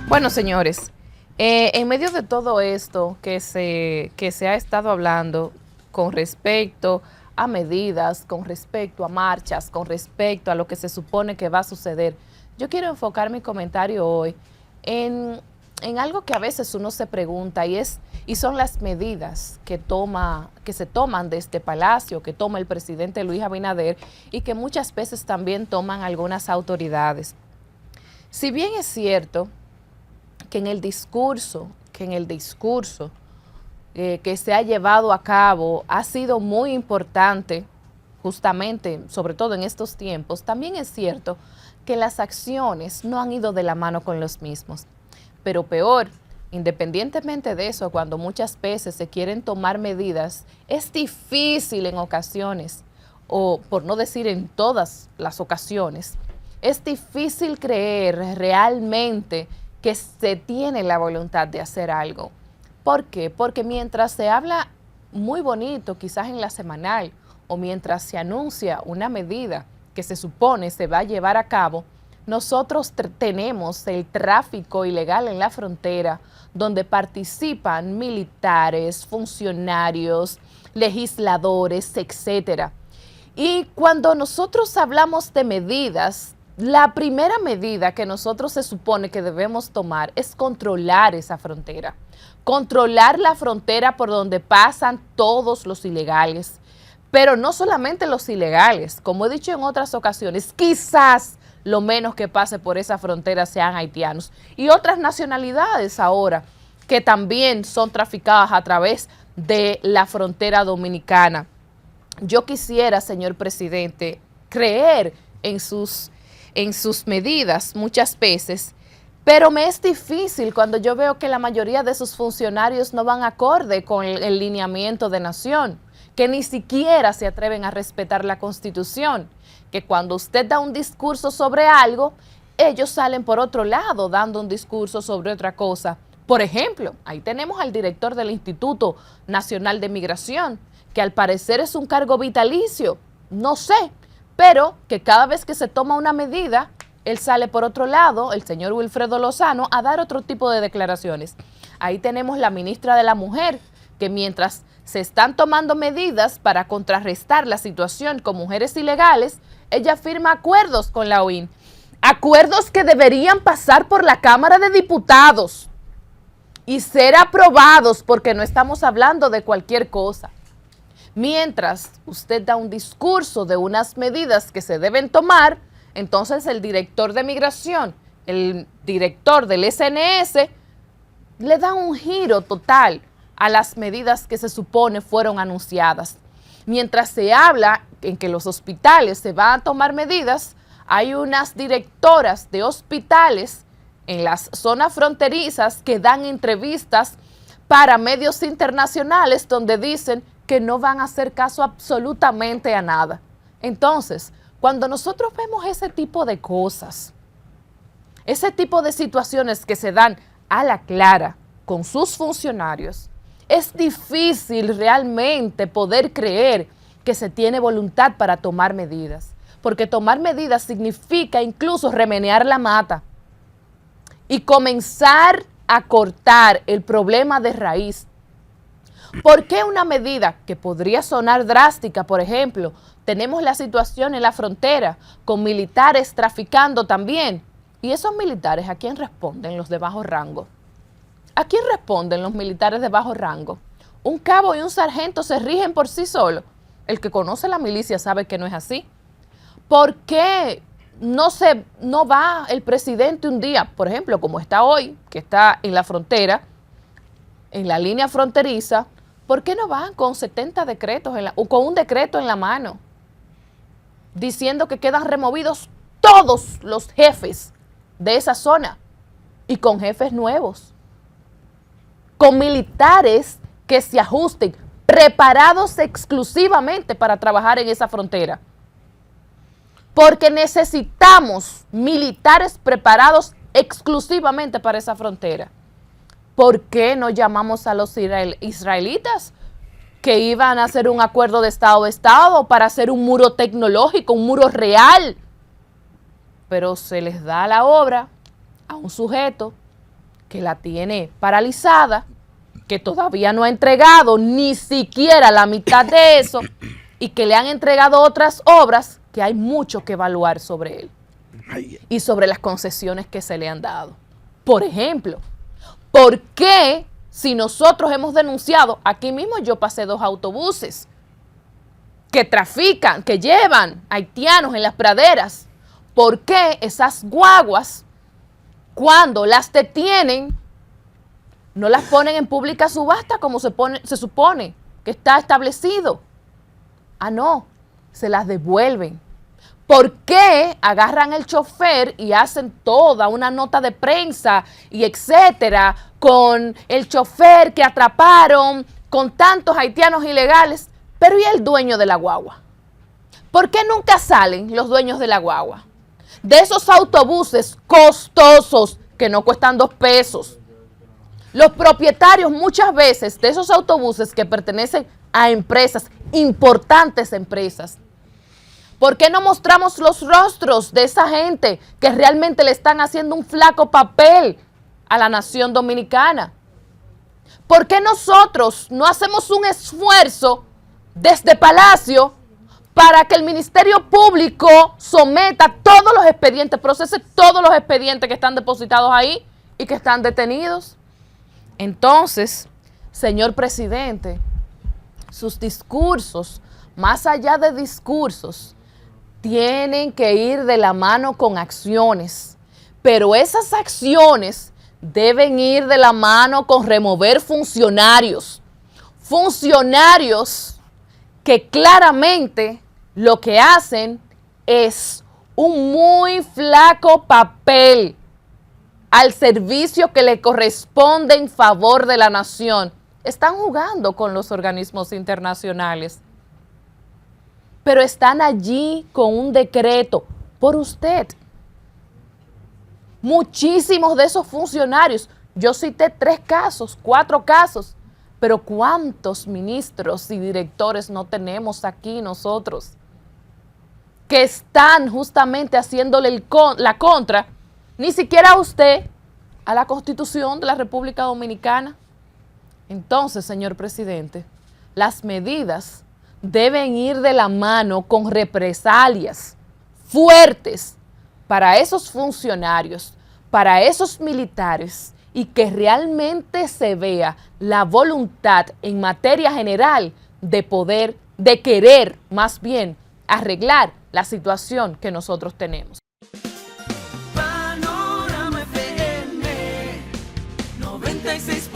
Bueno, señores, en medio de todo esto que se ha estado hablando con respecto a medidas, con respecto a marchas, con respecto a lo que se supone que va a suceder, yo quiero enfocar mi comentario hoy en, en algo que a veces uno se pregunta y son las medidas que se toman de este palacio, que toma el presidente Luis Abinader y que muchas veces también toman algunas autoridades. Si bien es cierto que que se ha llevado a cabo ha sido muy importante, justamente, sobre todo en estos tiempos, también es cierto que las acciones no han ido de la mano con los mismos. Pero peor, independientemente de eso, cuando muchas veces se quieren tomar medidas, es difícil en ocasiones, o por no decir en todas las ocasiones, es difícil creer realmente que se tiene la voluntad de hacer algo. ¿Por qué? Porque mientras se habla muy bonito, quizás en la semanal, o mientras se anuncia una medida que se supone se va a llevar a cabo, nosotros tenemos el tráfico ilegal en la frontera, donde participan militares, funcionarios, legisladores, etcétera. Y cuando nosotros hablamos de medidas, la primera medida que nosotros se supone que debemos tomar es controlar esa frontera. Controlar la frontera por donde pasan todos los ilegales. Pero no solamente los ilegales, como he dicho en otras ocasiones, quizás lo menos que pase por esa frontera sean haitianos y otras nacionalidades ahora que también son traficadas a través de la frontera dominicana. Yo quisiera, señor presidente, creer en sus medidas muchas veces, pero me es difícil cuando yo veo que la mayoría de sus funcionarios no van acorde con el lineamiento de nación, que ni siquiera se atreven a respetar la Constitución, que cuando usted da un discurso sobre algo, ellos salen por otro lado dando un discurso sobre otra cosa. Por ejemplo, ahí tenemos al director del Instituto Nacional de Migración, que al parecer es un cargo vitalicio, no sé, pero que cada vez que se toma una medida, él sale por otro lado, el señor Wilfredo Lozano, a dar otro tipo de declaraciones. Ahí tenemos la ministra de la Mujer, que mientras se están tomando medidas para contrarrestar la situación con mujeres ilegales, ella firma acuerdos con la OIN, acuerdos que deberían pasar por la Cámara de Diputados y ser aprobados, porque no estamos hablando de cualquier cosa. Mientras usted da un discurso de unas medidas que se deben tomar, entonces el director de migración, el director del SNS, le da un giro total a las medidas que se supone fueron anunciadas. Mientras se habla en que los hospitales se van a tomar medidas, hay unas directoras de hospitales en las zonas fronterizas que dan entrevistas para medios internacionales donde dicen que no van a hacer caso absolutamente a nada. Entonces, cuando nosotros vemos ese tipo de cosas, ese tipo de situaciones que se dan a la clara con sus funcionarios, es difícil realmente poder creer que se tiene voluntad para tomar medidas, porque tomar medidas significa incluso remenear la mata y comenzar a cortar el problema de raíz. ¿Por qué una medida que podría sonar drástica? Por ejemplo, tenemos la situación en la frontera con militares traficando también. ¿Y esos militares a quién responden los de bajo rango? ¿A quién responden los militares de bajo rango? Un cabo y un sargento se rigen por sí solos. El que conoce la milicia sabe que no es así. ¿Por qué no va el presidente un día, por ejemplo, como está hoy, que está en la frontera, en la línea fronteriza? ¿Por qué no van con 70 decretos o con un decreto en la mano diciendo que quedan removidos todos los jefes de esa zona y con jefes nuevos, con militares que se ajusten, preparados exclusivamente para trabajar en esa frontera? Porque necesitamos militares preparados exclusivamente para esa frontera. ¿Por qué no llamamos a los israelitas que iban a hacer un acuerdo de Estado a Estado para hacer un muro tecnológico, un muro real? Pero se les da la obra a un sujeto que la tiene paralizada, que todavía no ha entregado ni siquiera la mitad de eso y que le han entregado otras obras que hay mucho que evaluar sobre él y sobre las concesiones que se le han dado. Por ejemplo, ¿por qué si nosotros hemos denunciado, aquí mismo yo pasé 2 autobuses que trafican, que llevan haitianos en las praderas, ¿por qué esas guaguas, cuando las detienen, no las ponen en pública subasta como se supone que está establecido? Ah, no, se las devuelven. ¿Por qué agarran el chofer y hacen toda una nota de prensa y etcétera con el chofer que atraparon con tantos haitianos ilegales? Pero ¿y el dueño de la guagua? ¿Por qué nunca salen los dueños de la guagua? De esos autobuses costosos que no cuestan 2 pesos. Los propietarios muchas veces de esos autobuses que pertenecen a empresas, importantes empresas. ¿Por qué no mostramos los rostros de esa gente que realmente le están haciendo un flaco papel a la nación dominicana? ¿Por qué nosotros no hacemos un esfuerzo desde Palacio para que el Ministerio Público someta todos los expedientes, procese todos los expedientes que están depositados ahí y que están detenidos? Entonces, señor presidente, sus discursos, más allá de discursos, tienen que ir de la mano con acciones, pero esas acciones deben ir de la mano con remover funcionarios que claramente lo que hacen es un muy flaco papel al servicio que le corresponde en favor de la nación. Están jugando con los organismos internacionales, pero están allí con un decreto por usted. Muchísimos de esos funcionarios, yo cité 3 casos, 4 casos, pero ¿cuántos ministros y directores no tenemos aquí nosotros que están justamente haciéndole la contra, ni siquiera a usted, a la Constitución de la República Dominicana? Entonces, señor presidente, las medidas deben ir de la mano con represalias fuertes para esos funcionarios, para esos militares, y que realmente se vea la voluntad en materia general de poder, de querer más bien arreglar la situación que nosotros tenemos. Panorama FM 96.